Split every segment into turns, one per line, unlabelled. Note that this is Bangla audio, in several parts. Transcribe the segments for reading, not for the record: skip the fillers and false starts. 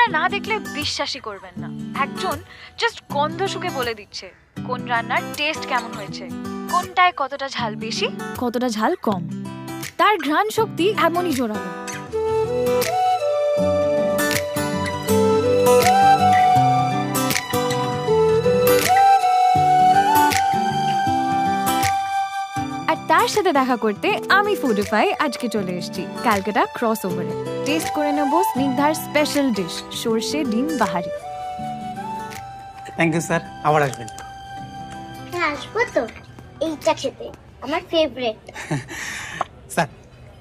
আপনারা না দেখলে বিশ্বাসই করবেন না, একজন জাস্ট গন্ধ শুকে বলে দিচ্ছে কোন রান্নার টেস্ট কেমন হয়েছে, কোনটায় কতটা ঝাল বেশি কতটা ঝাল কম। তার ঘ্রাণ শক্তি এমনই জোরালো। আর তার সাথে দেখা করতে আমি ফুডিফাই আজকে চলে এসেছি ক্যালকাটা ক্রস ওভারে। টেস্ট করে নেবো স্নিগ্ধার স্পেশাল ডিশ সর্ষে ডিম বাহারি।
থ্যাংক ইউ স্যার, আবার আসবেন।
হ্যাঁ আসবো তো, এইটা খেতে আমার ফেভারিট।
স্যার,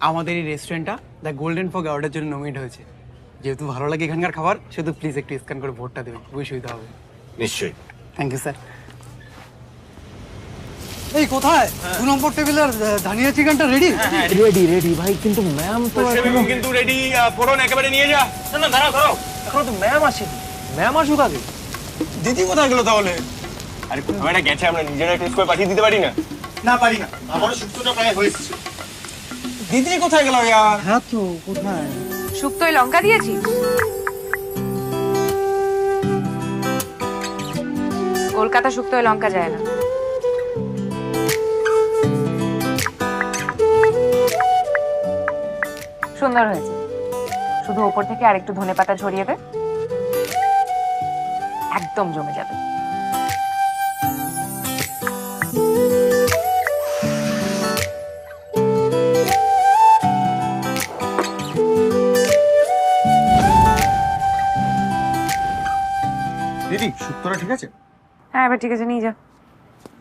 আমাদের এই রেস্টুরেন্টটা দ্য গোল্ডেন ফগ অ্যাওয়ার্ডের জন্য নমিনেট হয়েছে। যেহেতু ভালো লাগে এখানকার খাবার, সেহেতু প্লিজ একটু স্ক্যান করে ভোটটা দেবেন, খুবই সুবিধা হবে।
নিশ্চয়ই।
Thank you sir. এই কোথায় 2 নম্বর টেবিলের ধানিয়া চিকেনটা রেডি?
রেডি রেডি ভাই, কিন্তু ম্যাম তো এখনো
কিন্তু রেডি, ফোড়ন একেবারে নিয়ে যা।
না না, দাঁড়াও দাঁড়াও, এখনো তো ম্যাম আসেনি। ম্যাম আসুক আগে।
দিদি কোথায় গেল তাহলে? আরে কোথায় গেছে, আমরা নিজেরা টেস্ট করে পাঠিয়ে দিতে পারি না? না পারি না, আমারও শুক্তোটা প্রায় হয়ে এসেছে। দিদি কোথায় গেল यार?
হ্যাঁ তো, কোথায়?
শুক্তোয় লঙ্কা দিয়েছি? কলকাতা শুক্তোয় লঙ্কা যায় না। সুন্দর হয়েছে, শুধু ওপর থেকে আরেকটু ধনেপাতা ছড়িয়ে দে, একদম জমে যাবে।
দিদি শুক্তোটা ঠিক আছে?
হ্যাঁ এবার ঠিক আছে, নিয়ে যা।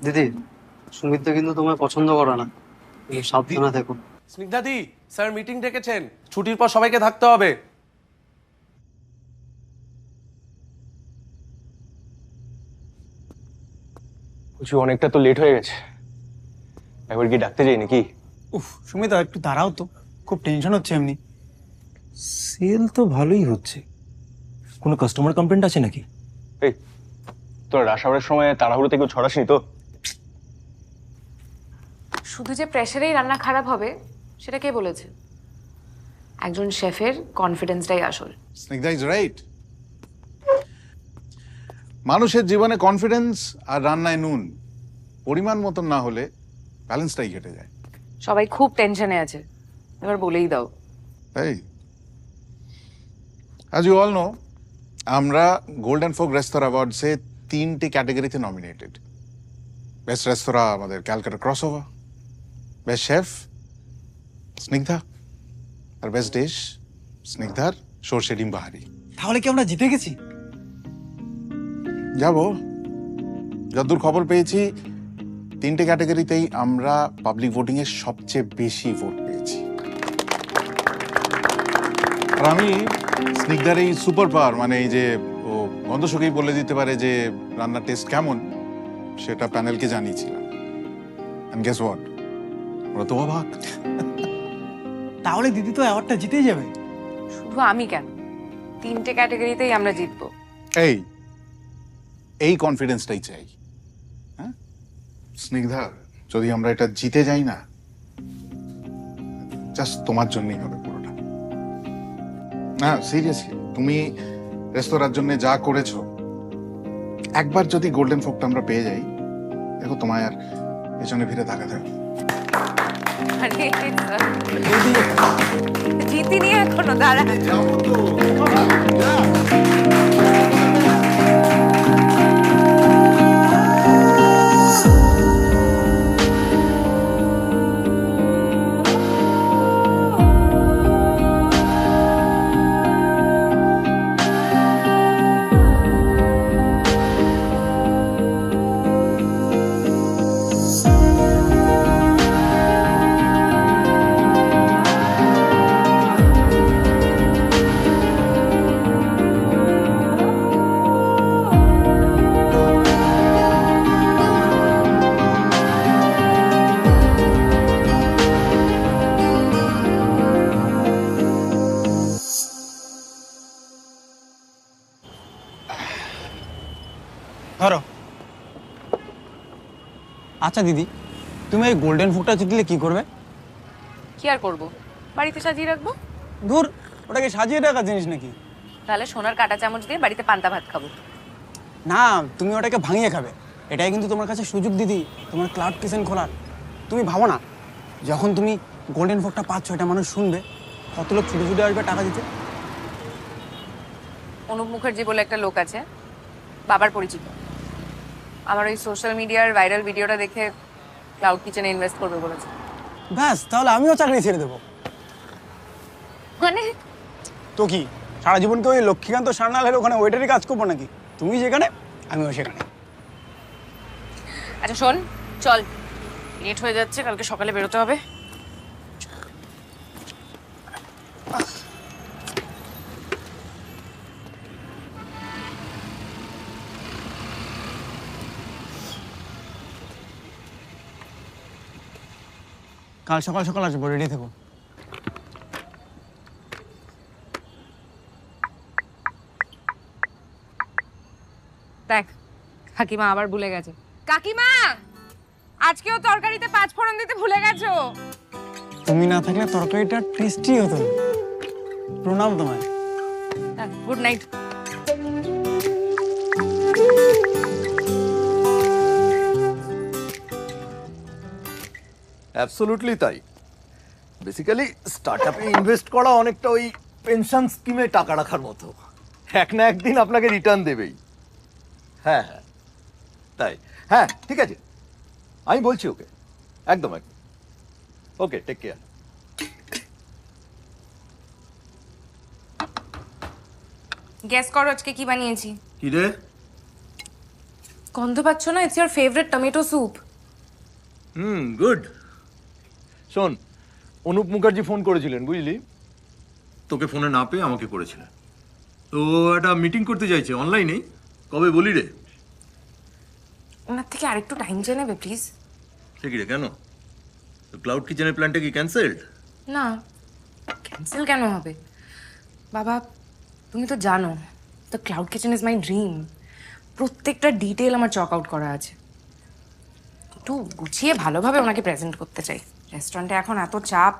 দিদি, সুমিত কিন্তু তোমায় পছন্দ করে না, সাবধানে দেখো।
স্নিগ্ধাদি, স্যার মিটিং ডেকেছেন, ছুটির পর সবাইকে থাকতে হবে।
কিছু অনেকটা তো লেট হয়ে গেছে, একবার কি ডাকতে যাই নাকি?
উফ সুমিতা, একটু দাঁড়াও তো, খুব টেনশন হচ্ছে এমনি।
সেল তো ভালোই হচ্ছে, কোনো কাস্টমার কমপ্লেন্ট আছে নাকি?
এই তোর রাশ আওয়ারের সময় তাড়াহুড়ো থেকে ছড়াসনি তো?
শুধু যে প্রেসারেই রান্না খারাপ হবে সেটা কে বলেছে? একজন শেফের কনফিডেন্সটাই আসল।
Snigdha is right. মানুষের জীবনে কনফিডেন্স আর রান্নায় নুন পরিমাণ মতন না হলে ব্যালেন্সটাই ঘটে যায়।
সবাই খুব টেনশনে আছে, এবার বলেই দাও।
এই অ্যাজ ইউ অল নো, আমরা গোল্ডেন ফোক রেস্তোরাঁ অ্যাওয়ার্ডসে 3টি ক্যাটাগরিতে নমিনেটেড। বেস্ট রেস্তোরাঁ আমাদের Calcutta crossover, best chef Snigdha, আর বেস্ট ডিশ স্নিগ্ধার সর্ষে ডিম বাহারি।
তাহলে কি আমরা জিতে গেছি?
যাবো, যতদূর খবর পেয়েছি 3টে ক্যাটাগরিতেই আমরা পাবলিক ভোটিং এর সবচেয়ে বেশি ভোট পেয়েছি। আর আমি স্নিগ্ধার এই সুপার পাওয়ার, মানে এই যে ও গন্ধ শুকেই বলে দিতে পারে যে রান্নার টেস্ট কেমন, সেটা প্যানেলকে জানিয়েছিলাম। এন্ড গেস হোয়াট, ওরা তো অবাক।
তাহলে দিদি তো অ্যাওয়ার্ডটা জিতেই যাবে।
শুধু আমি কেন, 3টে ক্যাটাগরিতেই আমরা জিতবো।
এই কনফিডেন্সটাই চাই। হ্যাঁ স্নিগ্ধা, যদি আমরা এটা জিতে যাই না, জাস্ট তোমার জন্যই হবে পুরোটা। না সিরিয়াসলি, তুমি রেস্তোরাঁর জন্য যা করেছো, একবার যদি গোল্ডেন ফোকটা আমরা পেয়ে যাই, দেখো তোমায় আর পেছনে ফিরে তাকাতে হবে।
আরে জিতিনি এখনো, দাঁড়া।
ধরো। আচ্ছা দিদি, তুমি এই গোল্ডেন ফুকটা জিতলে কি করবে?
কি আর করবো, বাড়িতে সাজিয়ে রাখবো।
ধুর, ওটাকে সাজিয়ে রাখা জিনিস নাকি?
তাহলে সোনার কাঁটা চামচ দিয়ে বাড়িতে পান্তা ভাত খাবো।
না, তুমি ওটাকে ভাঙিয়ে খাবে। এটাই কিন্তু তোমার কাছে সুযোগ দিদি, তোমার ক্লাউড কিচেন খোলার। তুমি ভাবো না, যখন তুমি গোল্ডেন ফোকটা পাচ্ছ, এটা মানুষ শুনবে, কত লোক ছুটে ছুটে আসবে টাকা দিতে।
অনুপ মুখার্জি বলে একটা লোক আছে, বাবার পরিচিত। আমার ওই সোশ্যাল মিডিয়ার ভাইরাল ভিডিওটা দেখে ক্লাউড কিচেনে ইনভেস্ট করবে বলেছে।
ব্যাস, তাহলে আমিও চাকরি ছেড়ে দেবো।
মানে
তো কি, সারা জীবনকে ওই লক্ষ্মীকান্ত সান্যালের ওখানে ওয়েটারই কাজ করবো নাকি? তুমি যেখানে, আমিও সেখানে।
আচ্ছা শোন, চল, লেট হয়ে যাচ্ছে, কালকে সকালে বেরোতে হবে।
কাল সকাল সকাল আসবো, রেডি থেকো।
দেখ, কাকিমা আবার ভুলে গেছে। কাকিমা, আজকেও তরকারিতে 5 ফোড়ন দিতে ভুলে গেছো।
তুমি না থাকলে তরকারিটা টেস্টি হতো না। প্রণাম তোমায়।
Good night.
অ্যাবসলিউটলি তাই। বেসিক্যালি স্টার্টআপে ইনভেস্ট করা অনেকটা ওই পেনশন স্কিমে টাকা রাখার মতো, এক না একদিন আপনাকে রিটার্ন দেবেই। হ্যাঁ হ্যাঁ তাই, হ্যাঁ ঠিক আছে, আমি বলছি ওকে, একদম একদম। ওকে, টেক কেয়ার।
গেস করো আজকে কি বানিয়েছি?
কি রে?
গন্ধ পাচ্ছ না? It's your favourite tomato soup.
Good. শোন, অনুপ মুখার্জি ফোন করেছিলেন বুঝলি, তোকে ফোনে না পেয়ে আমাকে করেছিলেন। তো একটা মিটিং করতে চাইছে অনলাইনেই, কবে বলি রে?
ওনার থেকে আরেকটু টাইম চেয়ে নেবে প্লিজ।
সে কি রে, কেন? ক্লাউড কিচেনের প্ল্যানটা কি ক্যান্সেলড?
না, ক্যান্সেল কেন হবে বাবা? তুমি তো জানো the cloud kitchen is my dream. প্রত্যেকটা ডিটেল আমার চক আউট করা আছে। একটু গুছিয়ে ভালোভাবে ওনাকে প্রেজেন্ট করতে চাই। রেস্টুরেন্টে এখন এত চাপ,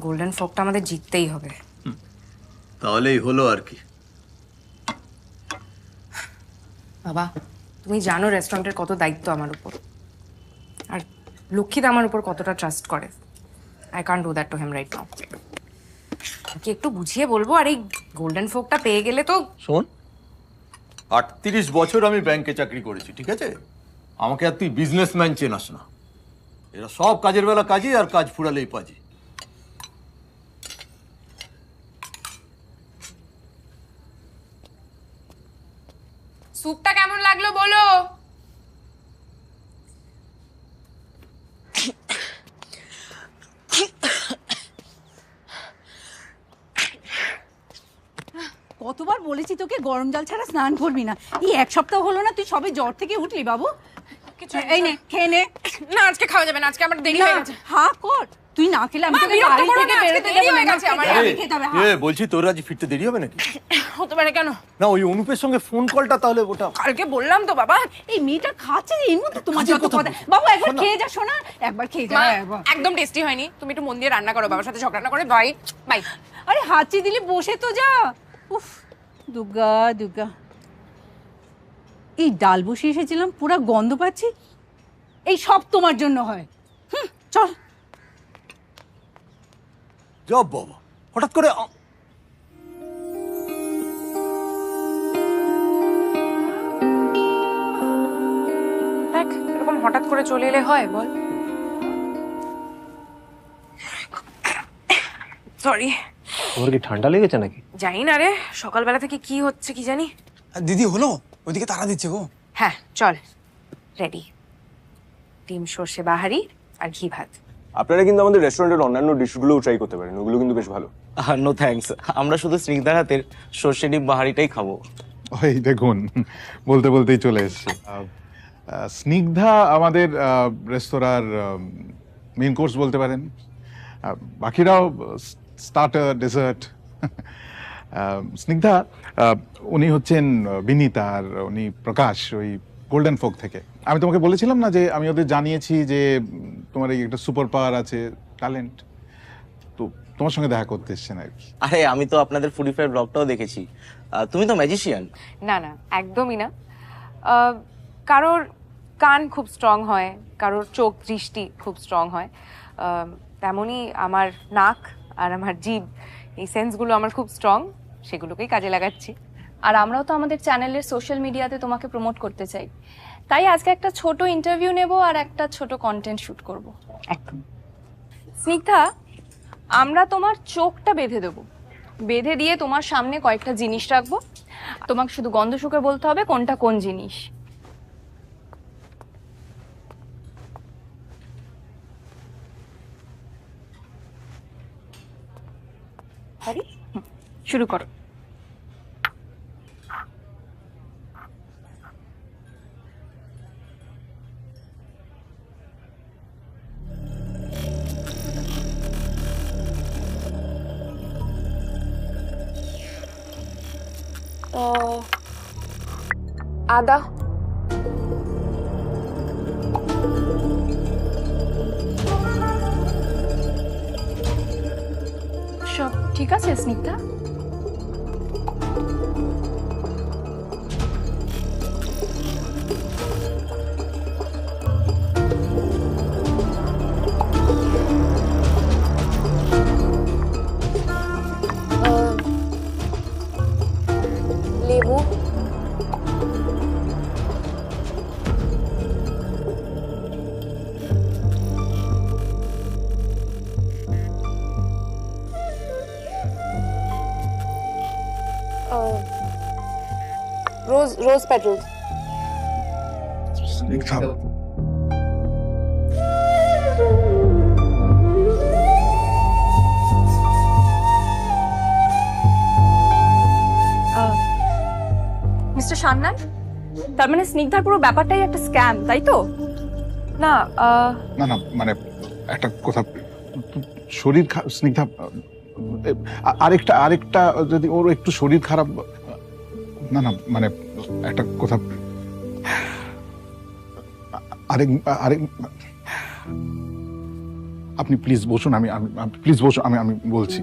গোল্ডেন ফোকটা আমাদের জিততেই হবে।
তাহলেই হলো আর কি।
বাবা, তুমি জানো রেস্টুরেন্টের কত দায়িত্ব আমার উপর, আর লক্ষ্মীদা আমার উপর কতটা ট্রাস্ট করে। I can't do that to him right now. কি একটু বুঝিয়ে বলবো, আর এই গোল্ডেন ফোকটা পেয়ে গেলে তো।
শোন, 38 বছর আমি ব্যাংকে চাকরি করেছি, ঠিক আছে? আমাকে আর তুই বিজনেসম্যান চেনাস না। এরা সব কাজের বেলা কাজই, আর কাজ ফুরালেই পাজি।
স্যুপটা কেমন লাগলো বলো?
কতবার বলেছি তোকে গরম জল ছাড়া স্নান করবি না। এই এক সপ্তাহ হলো না তুই সবে জ্বর থেকে উঠলি বাবু। এই নে, খেয়ে নে।
না, আজকে খাওয়া যাবে না, আজকে আমার দেরি হয়ে গেছে।
হা কর, তুই না খেলে আমি তোকে বাড়ি থেকে বেরোতে দেব না। আমি খেতে হবে।
বলছি, তোর আজ ফিরতে দেরি হবে নাকি?
হতে পারে কেন?
না, ওই অনুপের সঙ্গে ফোন কলটা তাহলে ওটা
কালকে বললাম তো বাবা।
এই মেয়েটা খাচ্ছে, এর মধ্যে তোমার যত কথা। বাবু একবার খেয়ে যা সোনা, একবার খেয়ে যা।
একদম টেস্টি হয়নি, তুমি একটু মন দিয়ে রান্না করো, বাবার সাথে ঝগড়া না করে। Bye bye.
আরে হাঁচি দিলে বসে তো যা। উফ, দুর্গা দুর্গা। এই ডাল বসিয়ে এসেছিলাম, পুরা গন্ধ পাচ্ছি। এই সব তোমার জন্য হয়। চল।
জব বাবা, হঠাৎ করে
দেখ, এরকম হঠাৎ করে চলে এলে হয় বল? সরি।
তোমার কি ঠান্ডা লেগেছে নাকি?
জানি না রে, সকালবেলা থেকে কি হচ্ছে কি জানি।
দিদি হলো, ওইদিকে তারা দিচ্ছে গো।
হ্যাঁ চল, রেডি। ডিম সর্ষে বাহারি আর ঘি ভাত।
আপনারা কিন্তু আমাদের রেস্টুরেন্টের অন্যান্য ডিশগুলোও ট্রাই করতে পারেন, ওগুলো কিন্তু বেশ ভালো।
নো থ্যাঙ্কস, আমরা শুধু স্নিগ্ধার হাতের সর্ষে ডিম বাহারিটাই খাবো।
ওই দেখুন, বলতে বলতেই চলে এসছে। স্নিগ্ধা আমাদের রেস্তোরাঁর মেইন কোর্স বলতে পারেন। বাকিরাও স্টার্টার, ডেজার্ট। স্নিগ্ধা, উনি হচ্ছেন বিনীতা, আর উনি প্রকাশ, ওই গোল্ডেন ফোক থেকে। আমি তোমাকে বলেছিলাম না যে আমি ওদের জানিয়েছি যে তোমার এই একটা সুপার পাওয়ার আছে, ট্যালেন্ট। তো তোমার সঙ্গে দেখা করতে এসছেন আর কি।
আরে আমি তো আপনাদের ফুডিফাই ব্লগটাও দেখেছি। তুমি তো ম্যাজিশিয়ান।
না না, একদমই না। কারোর কান খুব স্ট্রং হয়, কারোর চোখ দৃষ্টি খুব স্ট্রং হয়, তেমনই আমার নাক আর আমার জিভ, এই সেন্সগুলো আমার খুব স্ট্রং, সেগুলোকেই কাজে লাগাচ্ছি।
আর আমরাও তো আমাদের চ্যানেলের সোশ্যাল মিডিয়াতে তোমাকে প্রমোট করতে চাই, তাই আজকে একটা ছোট ইন্টারভিউ নেব আর একটা ছোট কন্টেন্ট শুট করব।
একদম।
স্নিগ্ধা, আমরা তোমার চোখটা বেঁধে দেবো, বেঁধে দিয়ে তোমার সামনে কয়েকটা জিনিস রাখবো, তোমাকে শুধু গন্ধ শুকে বলতে হবে কোনটা কোন জিনিস। শুরু করো।
আদা,
সব ঠিক আছে স্নিগ্ধা?
লেবু, rose petals.
মিস্টার সান্নাল, তার মানে স্নিগ্ধার পুরো ব্যাপারটাই একটা স্ক্যাম, তাই তো?
না,
না না, মানে একটা কথা, শরীর স্নিগ্ধা, আরেকটা আরেকটা যদি ওর একটু শরীর খারাপ, না না, মানে একটা কথা, আরেক আরেক আপনি প্লিজ বসুন, আমি প্লিজ বসুন, আমি বলছি।